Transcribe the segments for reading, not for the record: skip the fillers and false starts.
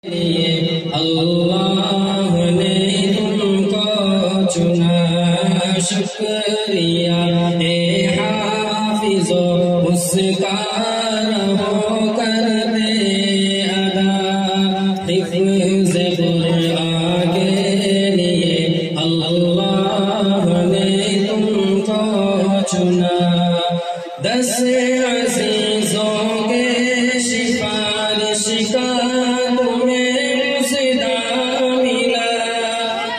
اللہ نے تم کو چنا، شکریہ اے حافظ اس کا رہو کرتے ادا، حفظ قرآن کے لیے اللہ نے تم کو چنا، 10 عزیزوں کے سفارش کا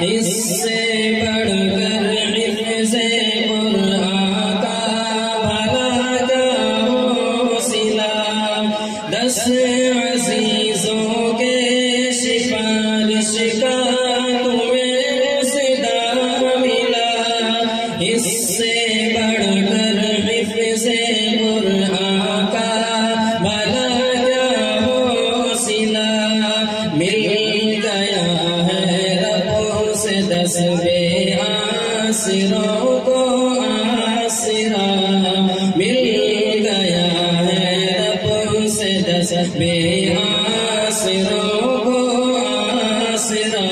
اس سے بڑھ کر حفظ قرآن کا بھلا کیا ہو صلہ، 10 عزیزوں کے سفارش کا تمہیں صدا ملا، اس سے بڑھ کر حفظ قرآن کا بھلا کیا ہو صلہ، مل گیا ہے 10 بے آسروں کو آسرا، مل گیا ہے رب سے 10 بے آسروں کو آسرا،